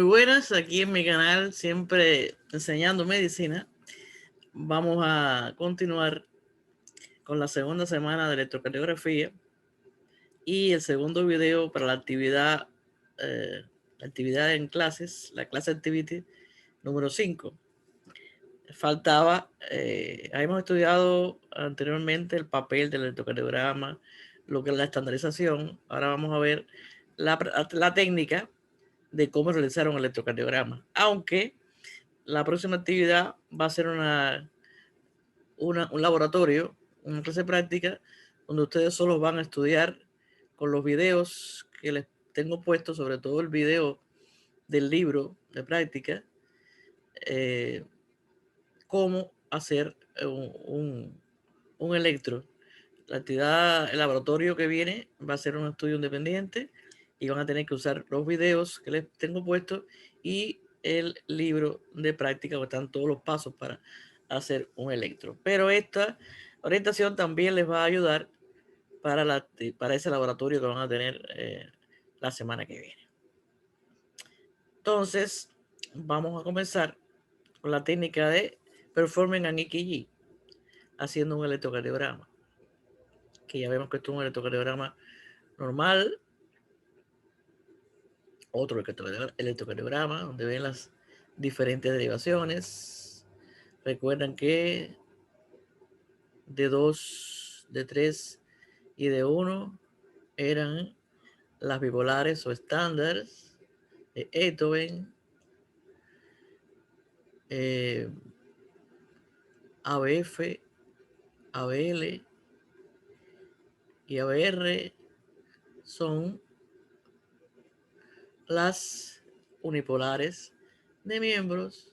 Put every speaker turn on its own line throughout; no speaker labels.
Muy buenas, aquí en mi canal, siempre enseñando medicina. Vamos a continuar con la segunda semana de electrocardiografía y el segundo video para la actividad en clases, la clase activity número 5. Faltaba, hemos estudiado anteriormente el papel del electrocardiograma, lo que es la estandarización. Ahora vamos a ver la técnica de cómo realizar un electrocardiograma, aunque la próxima actividad va a ser un laboratorio, una clase práctica, donde ustedes solo van a estudiar con los videos que les tengo puestos, sobre todo el video del libro de práctica, cómo hacer un electro. La actividad, el laboratorio que viene va a ser un estudio independiente y van a tener que usar los videos que les tengo puestos y el libro de práctica, donde están todos los pasos para hacer un electro. Pero esta orientación también les va a ayudar para ese laboratorio que van a tener la semana que viene. Entonces, vamos a comenzar con la técnica de Performing an EKG, haciendo un electrocardiograma. Que ya vemos que esto es un electrocardiograma normal. Otro electrocardiograma, donde ven las diferentes derivaciones. Recuerdan que de 2, de 3 y de 1 eran las bipolares o estándares de Beethoven, ABF, ABL y ABR son las unipolares de miembros,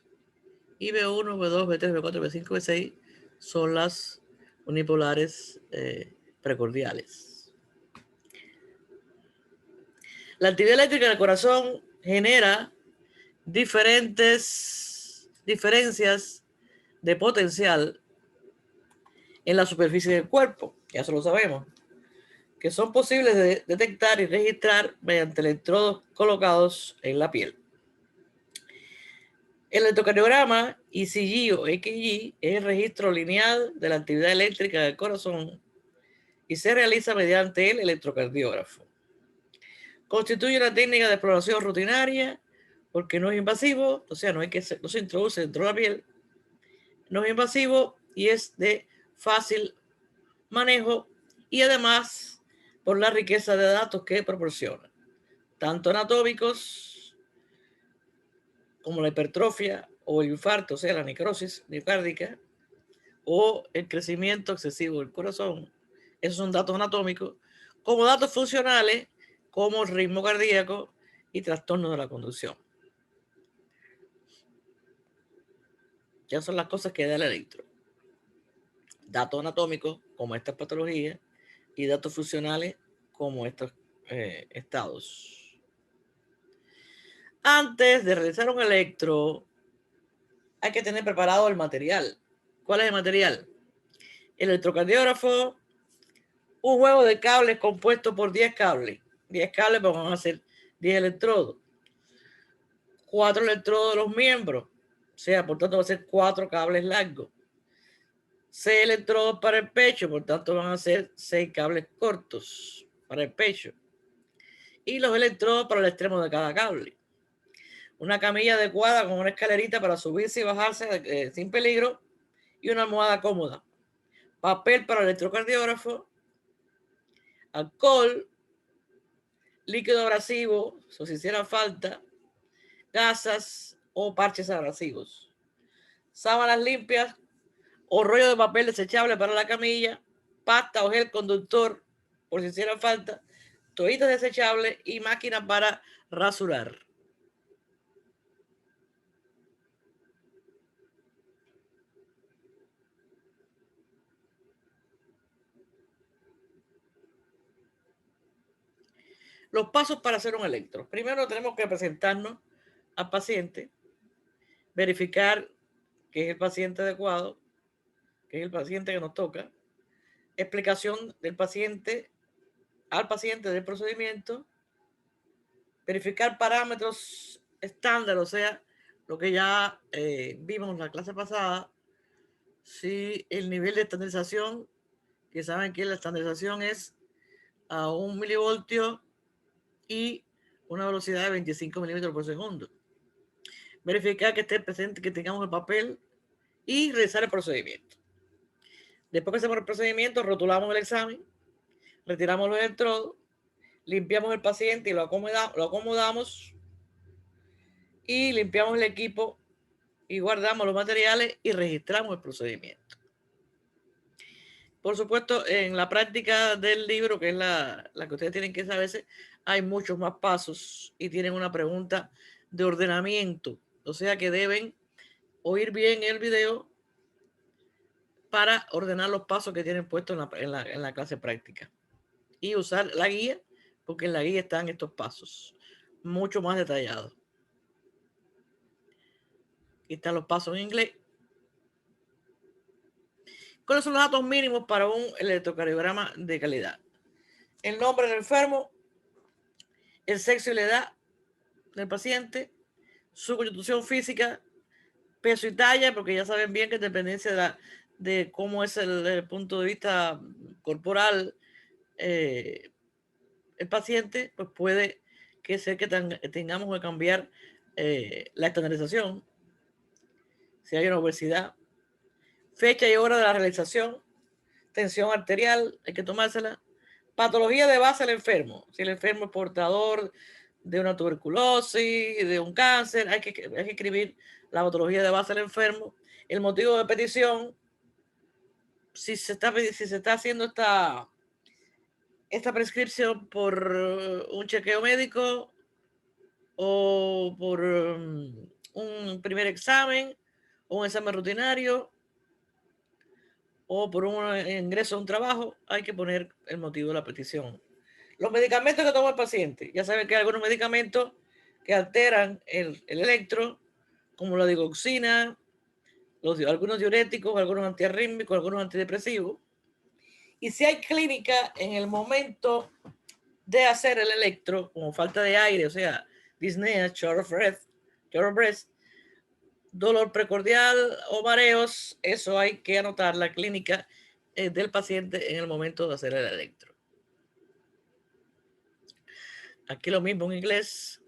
y B1, B2, B3, B4, B5, B6 son las unipolares precordiales. La actividad eléctrica del corazón genera diferencias de potencial en la superficie del cuerpo, ya eso lo sabemos, que son posibles de detectar y registrar mediante electrodos colocados en la piel. El electrocardiograma, ECG o EKG, es el registro lineal de la actividad eléctrica del corazón y se realiza mediante el electrocardiógrafo. Constituye una técnica de exploración rutinaria porque no es invasivo, o sea, no se introduce dentro de la piel, no es invasivo y es de fácil manejo, y además por la riqueza de datos que proporciona, tanto anatómicos como la hipertrofia o el infarto, o sea, la necrosis miocárdica, o el crecimiento excesivo del corazón. Esos son datos anatómicos, como datos funcionales, como el ritmo cardíaco y trastornos de la conducción. Ya son las cosas que da el electro. Datos anatómicos, como estas patologías, y datos funcionales, como estos estados. Antes de realizar un electro, hay que tener preparado el material. ¿Cuál es el material? El electrocardiógrafo, un juego de cables compuesto por 10 cables. 10 cables, pues van a ser 10 electrodos. 4 electrodos de los miembros. O sea, por tanto, va a ser 4 cables largos. 6 electrodos para el pecho, por tanto, van a ser 6 cables cortos para el pecho. Y los electrodos para el extremo de cada cable. Una camilla adecuada con una escalerita para subirse y bajarse sin peligro, y una almohada cómoda. Papel para el electrocardiógrafo, alcohol, líquido abrasivo, si hiciera falta, gasas o parches abrasivos, sábanas limpias o rollo de papel desechable para la camilla, pasta o gel conductor por si hiciera falta, toallitas desechables y máquinas para rasurar. Los pasos para hacer un electro. Primero tenemos que presentarnos al paciente, verificar que es el paciente adecuado, que es el paciente que nos toca, explicación del paciente al paciente del procedimiento, verificar parámetros estándar, o sea, lo que ya vimos en la clase pasada, si el nivel de estandarización, que saben que la estandarización es a 1 milivoltio y una velocidad de 25 milímetros por segundo. Verificar que esté presente, que tengamos el papel y realizar el procedimiento. Después que hacemos el procedimiento, rotulamos el examen, retiramos los electrodos, limpiamos el paciente y lo acomodamos y limpiamos el equipo y guardamos los materiales y registramos el procedimiento. Por supuesto, en la práctica del libro, que es la que ustedes tienen que saberse, hay muchos más pasos y tienen una pregunta de ordenamiento. O sea que deben oír bien el video para ordenar los pasos que tienen puestos en la clase práctica. Y usar la guía, porque en la guía están estos pasos, mucho más detallados. Aquí están los pasos en inglés. ¿Cuáles son los datos mínimos para un electrocardiograma de calidad? El nombre del enfermo, el sexo y la edad del paciente, su constitución física, peso y talla, porque ya saben bien que en dependencia de cómo es el punto de vista corporal el paciente, pues puede que sea que tengamos que cambiar la estandarización, si hay una obesidad, fecha y hora de la realización, tensión arterial, hay que tomársela, patología de base del enfermo, si el enfermo es portador de una tuberculosis, de un cáncer, hay que escribir la patología de base del enfermo, el motivo de petición, si se está haciendo esta prescripción por un chequeo médico o por un primer examen o un examen rutinario o por un ingreso a un trabajo, hay que poner el motivo de la petición. Los medicamentos que toma el paciente, ya saben que hay algunos medicamentos que alteran el electro, como la digoxina, algunos diuréticos, algunos antiarrítmicos, algunos antidepresivos. Y si hay clínica en el momento de hacer el electro, como falta de aire, o sea, disnea, short of breath, dolor precordial o mareos, eso hay que anotar la clínica del paciente en el momento de hacer el electro. Aquí lo mismo en inglés.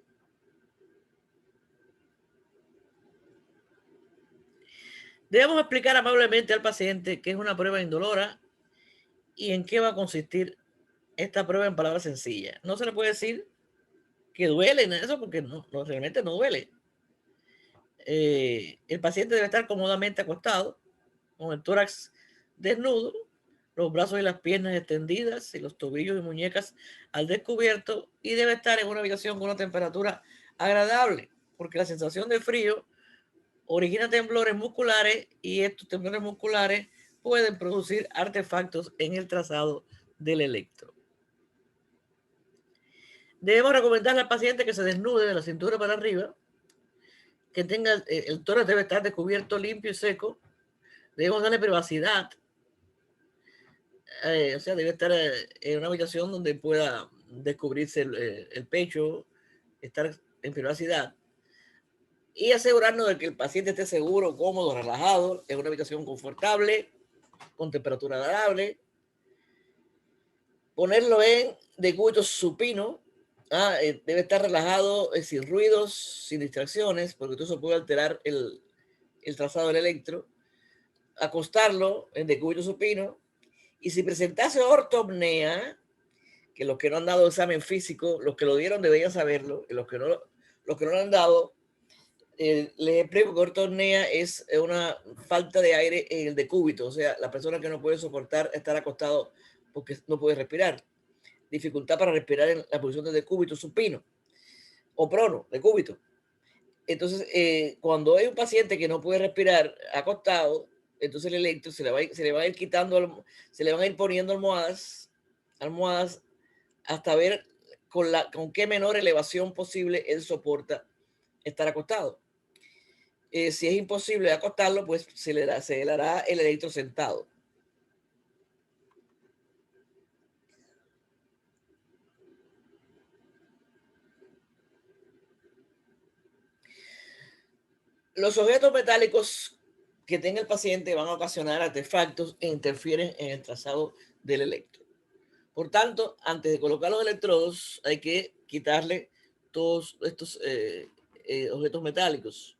Debemos explicar amablemente al paciente qué es una prueba indolora y en qué va a consistir esta prueba en palabras sencillas. No se le puede decir que duele en eso porque realmente no duele. El paciente debe estar cómodamente acostado, con el tórax desnudo, los brazos y las piernas extendidas y los tobillos y muñecas al descubierto, y debe estar en una habitación con una temperatura agradable, porque la sensación de frío origina temblores musculares y estos temblores musculares pueden producir artefactos en el trazado del electro. Debemos recomendarle al paciente que se desnude de la cintura para arriba, que tenga el tórax debe estar descubierto, limpio y seco. Debemos darle privacidad, o sea, debe estar en una habitación donde pueda descubrirse el pecho, estar en privacidad y asegurarnos de que el paciente esté seguro, cómodo, relajado, en una habitación confortable, con temperatura agradable. Ponerlo en decúbito supino, debe estar relajado, sin ruidos, sin distracciones, porque todo eso puede alterar el trazado del electro. Acostarlo en decúbito supino. Y si presentase ortopnea, que los que no han dado examen físico, los que lo dieron deberían saberlo, y los que no lo han dado, les explico que ortopnea es una falta de aire en el decúbito, o sea, la persona que no puede soportar estar acostado porque no puede respirar. Dificultad para respirar en la posición de decúbito supino o prono, decúbito. Entonces, cuando hay un paciente que no puede respirar acostado, entonces el electro se le va a ir quitando, se le van a ir poniendo almohadas hasta ver con qué menor elevación posible él soporta estar acostado. Si es imposible acostarlo, pues se le hará el electro sentado. Los objetos metálicos que tenga el paciente van a ocasionar artefactos e interfieren en el trazado del electro. Por tanto, antes de colocar los electrodos, hay que quitarle todos estos objetos metálicos.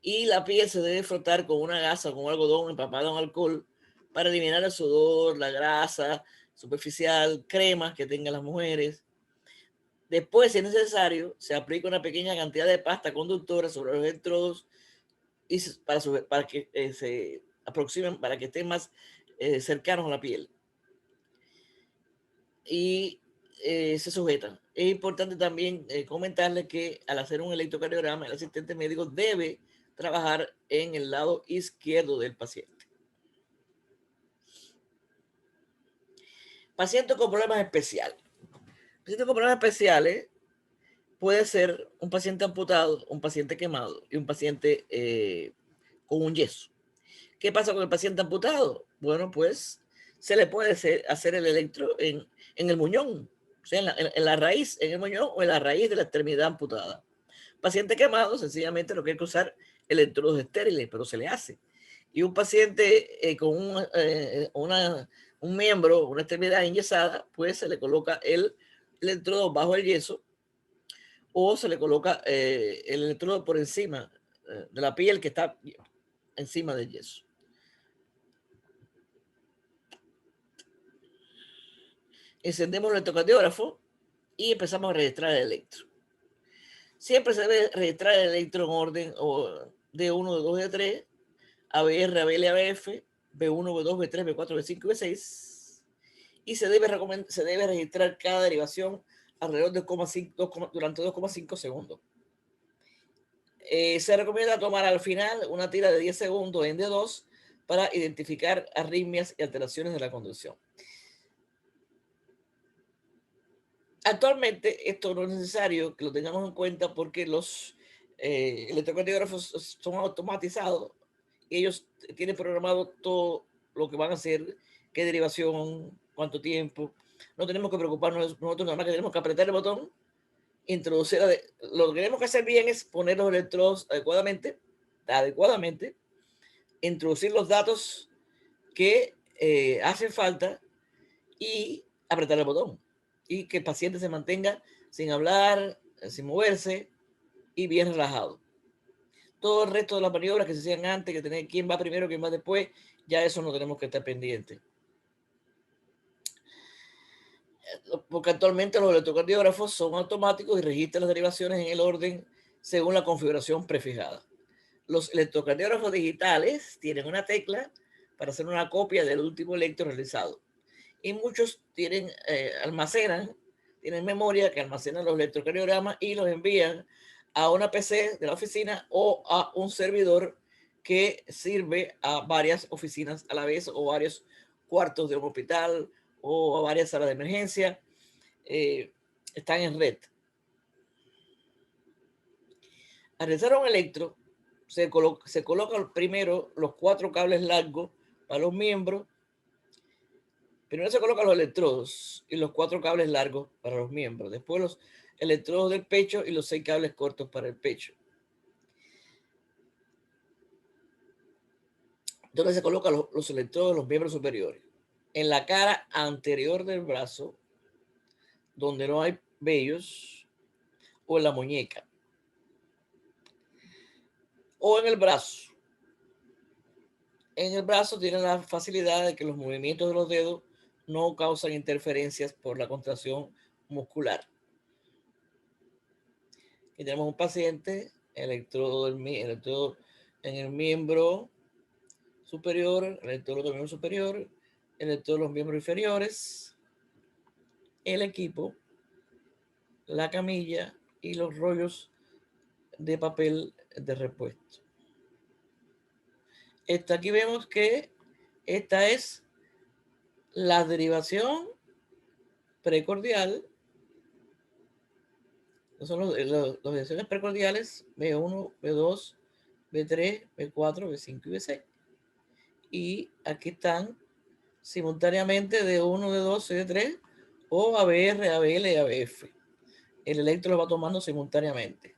Y la piel se debe frotar con una gasa o con algodón empapado en alcohol para eliminar el sudor, la grasa superficial, cremas que tengan las mujeres. Después, si es necesario, se aplica una pequeña cantidad de pasta conductora sobre los electrodos y para que se aproximen, para que estén más cercanos a la piel. Y se sujetan. Es importante también comentarles que al hacer un electrocardiograma, el asistente médico debe trabajar en el lado izquierdo del paciente. Paciente con problemas especiales. Paciente con problemas especiales puede ser un paciente amputado, un paciente quemado y un paciente con un yeso. ¿Qué pasa con el paciente amputado? Bueno, pues se le puede hacer el electro en el muñón, o sea, en la raíz, en el muñón o en la raíz de la extremidad amputada. Paciente quemado, sencillamente lo que hay que usar electrodos estériles, pero se le hace. Y un paciente con un miembro, una extremidad enyesada, pues se le coloca el electrodo bajo el yeso o se le coloca el electrodo por encima de la piel que está encima del yeso. Encendemos el electrocardiógrafo y empezamos a registrar el electro. Siempre se debe registrar el electro en orden D1, D2, D3, ABR, ABL, ABF, B1, B2, B3, B4, B5 y B6. Y se debe registrar cada derivación alrededor de durante 2,5 segundos. Se recomienda tomar al final una tira de 10 segundos en D2 para identificar arritmias y alteraciones de la conducción. Actualmente esto no es necesario que lo tengamos en cuenta porque los electrocardiógrafos son automatizados y ellos tienen programado todo lo que van a hacer, qué derivación, cuánto tiempo. No tenemos que preocuparnos, nosotros nada más que tenemos que apretar el botón, introducir, lo que tenemos que hacer bien es poner los electrodos adecuadamente, introducir los datos que hacen falta y apretar el botón. Y que el paciente se mantenga sin hablar, sin moverse y bien relajado. Todo el resto de las maniobras que se hacían antes, que tener quién va primero, quién va después, ya eso no tenemos que estar pendientes. Porque actualmente los electrocardiógrafos son automáticos y registran las derivaciones en el orden según la configuración prefijada. Los electrocardiógrafos digitales tienen una tecla para hacer una copia del último electro realizado. Y muchos tienen memoria que almacena los electrocardiogramas y los envían a una PC de la oficina o a un servidor que sirve a varias oficinas a la vez o varios cuartos de un hospital o a varias salas de emergencia. Están en red. Al realizar un electro, se colocan primero los 4 cables largos para los miembros. Primero se colocan los electrodos y los 4 cables largos para los miembros. Después los electrodos del pecho y los 6 cables cortos para el pecho. Entonces se colocan los electrodos de los miembros superiores. En la cara anterior del brazo, donde no hay vellos, o en la muñeca. O en el brazo. En el brazo tienen la facilidad de que los movimientos de los dedos no causan interferencias por la contracción muscular. Aquí tenemos un paciente, electrodo en el miembro superior, electrodo del miembro superior, electrodo de los miembros inferiores, el equipo, la camilla y los rollos de papel de repuesto. Aquí vemos que esta es la derivación precordial. Son las derivaciones precordiales B1, B2, B3, B4, B5 y B6. Y aquí están simultáneamente D1, D2, D3 o ABR, ABL y ABF. El electro lo va tomando simultáneamente.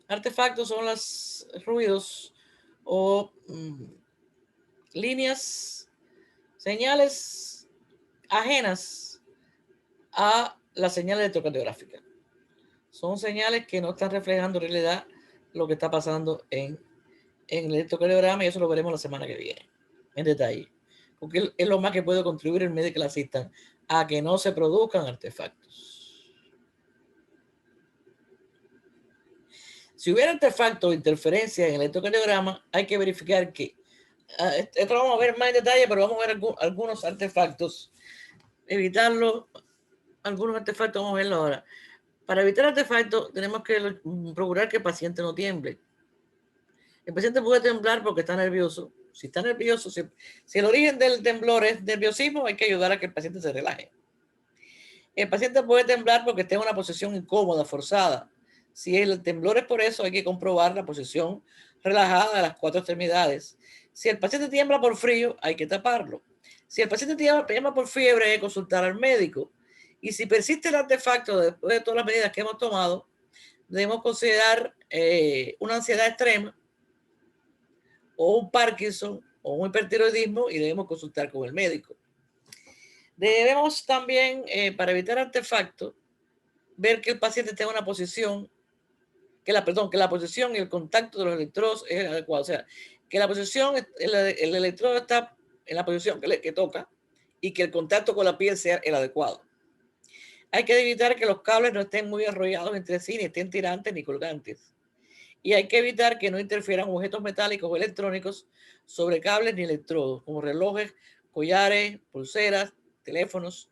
Artefactos son los ruidos o líneas, señales ajenas a la señal electrocardiográfica. Son señales que no están reflejando en realidad lo que está pasando en el electrocardiograma, y eso lo veremos la semana que viene en detalle, porque es lo más que puede contribuir el medical assistant a que no se produzcan artefactos. Si hubiera artefactos o interferencias en el electrocardiograma, hay que verificar que esto lo vamos a ver más en detalle, pero vamos a ver algunos artefactos, evitarlo. Algunos artefactos vamos a verlo ahora. Para evitar artefactos tenemos que procurar que el paciente no tiemble. El paciente puede temblar porque está nervioso. Si está nervioso, si el origen del temblor es nerviosismo, hay que ayudar a que el paciente se relaje. El paciente puede temblar porque está en una posición incómoda, forzada. Si el temblor es por eso, hay que comprobar la posición relajada de las 4 extremidades. Si el paciente tiembla por frío, hay que taparlo. Si el paciente tiembla por fiebre, hay que consultar al médico. Y si persiste el artefacto después de todas las medidas que hemos tomado, debemos considerar una ansiedad extrema o un Parkinson o un hipertiroidismo, y debemos consultar con el médico. Debemos también, para evitar artefactos, ver que el paciente tenga una posición, que la posición y el contacto de los electrodos es adecuado. O sea, que la posición, el electrodo está en la posición que toca y que el contacto con la piel sea el adecuado. Hay que evitar que los cables no estén muy enrollados entre sí, ni estén tirantes ni colgantes. Y hay que evitar que no interfieran objetos metálicos o electrónicos sobre cables ni electrodos, como relojes, collares, pulseras, teléfonos.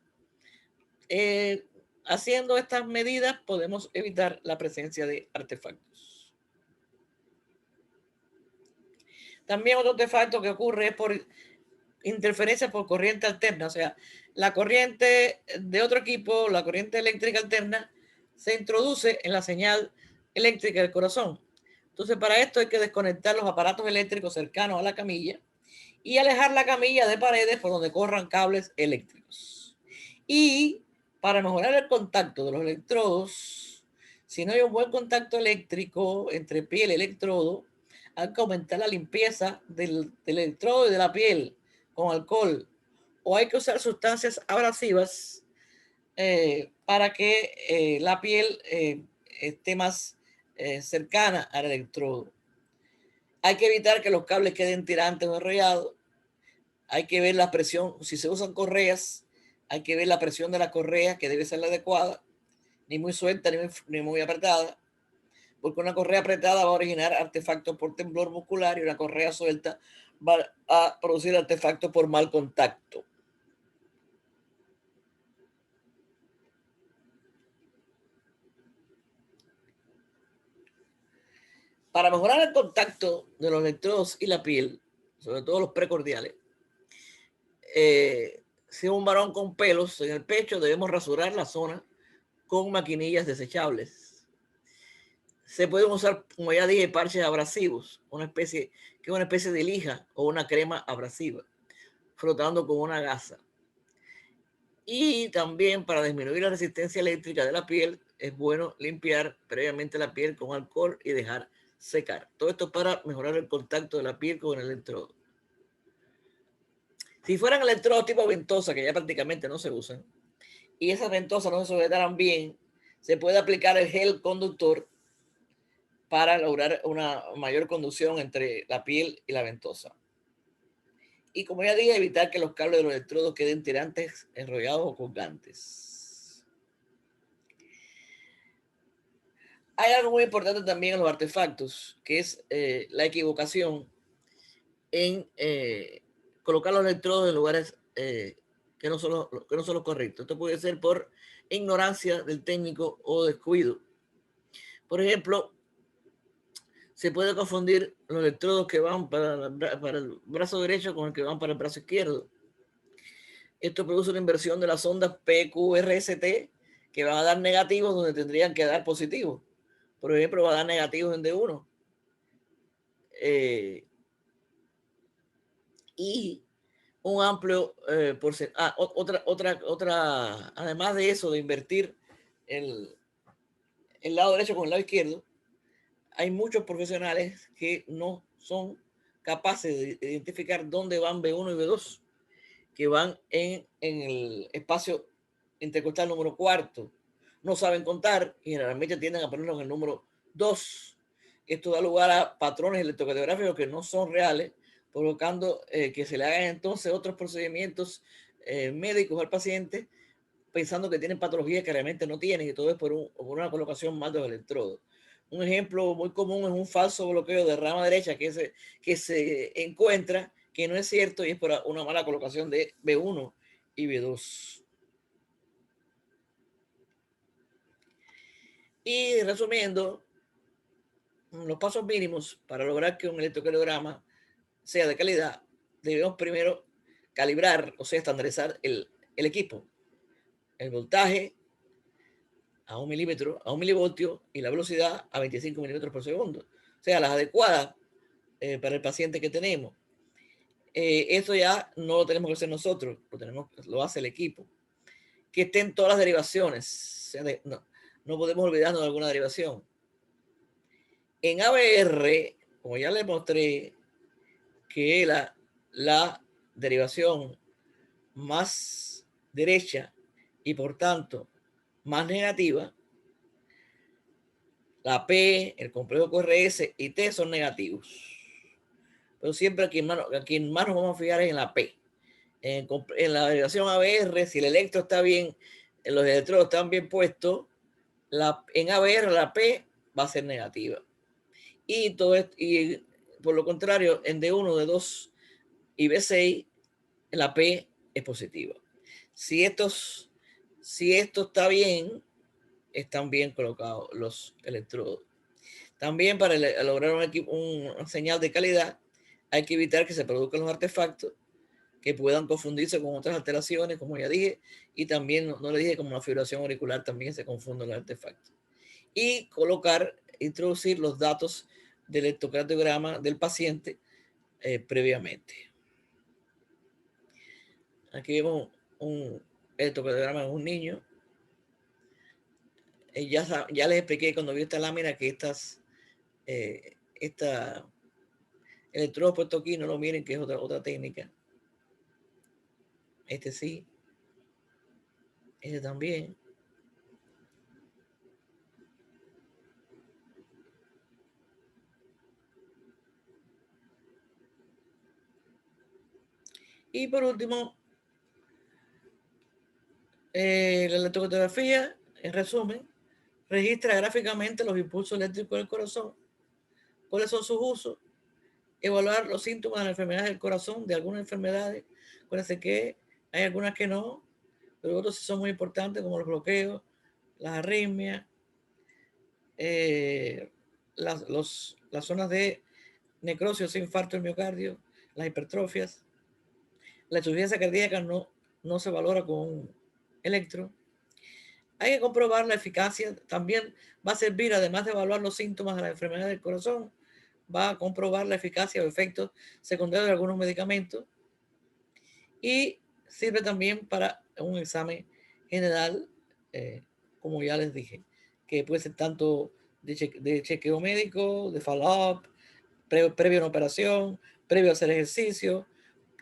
Haciendo estas medidas podemos evitar la presencia de artefactos. También otro artefacto que ocurre es por interferencia por corriente alterna, o sea, la corriente de otro equipo, la corriente eléctrica alterna, se introduce en la señal eléctrica del corazón. Entonces, para esto hay que desconectar los aparatos eléctricos cercanos a la camilla y alejar la camilla de paredes por donde corran cables eléctricos. Y para mejorar el contacto de los electrodos, si no hay un buen contacto eléctrico entre piel y electrodo, hay que aumentar la limpieza del electrodo y de la piel con alcohol, o hay que usar sustancias abrasivas para que la piel esté más cercana al electrodo. Hay que evitar que los cables queden tirantes o enrollados. Hay que ver la presión, si se usan correas, hay que ver la presión de la correa, que debe ser la adecuada, ni muy suelta ni muy apretada, porque una correa apretada va a originar artefactos por temblor muscular y una correa suelta va a producir artefactos por mal contacto. Para mejorar el contacto de los electrodos y la piel, sobre todo los precordiales, si es un varón con pelos en el pecho, debemos rasurar la zona con maquinillas desechables. Se pueden usar, como ya dije, parches abrasivos, que es una especie de lija o una crema abrasiva, frotando con una gasa. Y también, para disminuir la resistencia eléctrica de la piel, es bueno limpiar previamente la piel con alcohol y dejar secar. Todo esto para mejorar el contacto de la piel con el electrodo. Si fueran electrodos tipo ventosa, que ya prácticamente no se usan, y esas ventosas no se sujetaran bien, se puede aplicar el gel conductor para lograr una mayor conducción entre la piel y la ventosa. Y como ya dije, evitar que los cables de los electrodos queden tirantes, enrollados o colgantes. Hay algo muy importante también en los artefactos, que es la equivocación en colocar los electrodos en lugares que no son los correctos. Esto puede ser por ignorancia del técnico o descuido. Por ejemplo, se puede confundir los electrodos que van para el brazo derecho con el que van para el brazo izquierdo. Esto produce una inversión de las ondas PQRST que van a dar negativos donde tendrían que dar positivos. Por ejemplo, va a dar negativos en D1. Y un amplio porcentaje. Además de eso, de invertir el lado derecho con el lado izquierdo, hay muchos profesionales que no son capaces de identificar dónde van B1 y B2, que van en el espacio intercostal número cuarto. No saben contar y generalmente tienden a ponerlo en el número 2. Esto da lugar a patrones electrocardiográficos que no son reales, provocando que se le hagan entonces otros procedimientos médicos al paciente, pensando que tienen patologías que realmente no tienen, y todo es por una colocación mal de los electrodos. Un ejemplo muy común es un falso bloqueo de rama derecha que se encuentra, que no es cierto, y es por una mala colocación de B1 y B2. Y resumiendo, los pasos mínimos para lograr que un electrocardiograma sea de calidad, debemos primero calibrar, o sea, estandarizar el equipo, el voltaje a 1 milímetro, a 1 milivoltio, y la velocidad a 25 milímetros por segundo. O sea, las adecuadas para el paciente que tenemos. Esto ya no lo tenemos que hacer nosotros, lo hace el equipo. Que estén todas las derivaciones. O sea, no podemos olvidarnos de alguna derivación. En ABR, como ya les mostré, que la derivación más derecha y por tanto más negativa, la P, el complejo QRS y T son negativos. Pero siempre a quien más nos vamos a fijar es en la P. En la derivación ABR, si el electro está bien, los electrodos están bien puestos, en ABR la P va a ser negativa. Y por lo contrario, en D1, D2 y B6, la P es positiva. Si esto está bien, están bien colocados los electrodos. También para lograr una señal de calidad, hay que evitar que se produzcan los artefactos que puedan confundirse con otras alteraciones, como ya dije, y también, no le dije, como la fibración auricular, también se confunden los artefactos. Y introducir los datos del electrocardiograma del paciente previamente. Aquí vemos un electrocardiograma de un niño. Ya les expliqué cuando vi esta lámina que esta electrodo puesto aquí, no lo miren, que es otra técnica. Este sí, este también. Y por último, la electrocardiografía, en resumen, registra gráficamente los impulsos eléctricos del corazón, cuáles son sus usos, evaluar los síntomas de la enfermedad del corazón, de algunas enfermedades. Acuérdense que hay algunas que no, pero otros sí son muy importantes, como los bloqueos, las arritmias, las zonas de necrosis o infarto del miocardio, las hipertrofias. La insuficiencia cardíaca no se valora con un electro. Hay que comprobar la eficacia. También va a servir, además de evaluar los síntomas de la enfermedad del corazón, va a comprobar la eficacia o efectos secundarios de algunos medicamentos. Y sirve también para un examen general, como ya les dije, que puede ser tanto de chequeo médico, de follow-up, previo a una operación, previo a hacer ejercicio,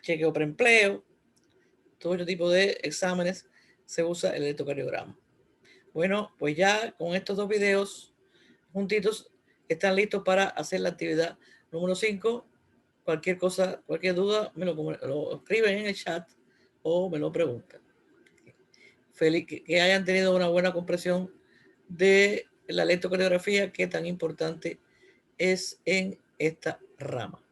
chequeo preempleo. Todo este tipo de exámenes se usa el electrocardiograma. Bueno, pues ya con estos dos videos juntitos están listos para hacer la actividad número 5. Cualquier cosa, cualquier duda, me lo escriben en el chat o me lo preguntan. Feliz que hayan tenido una buena comprensión de la electrocardiografía, que tan importante es en esta rama.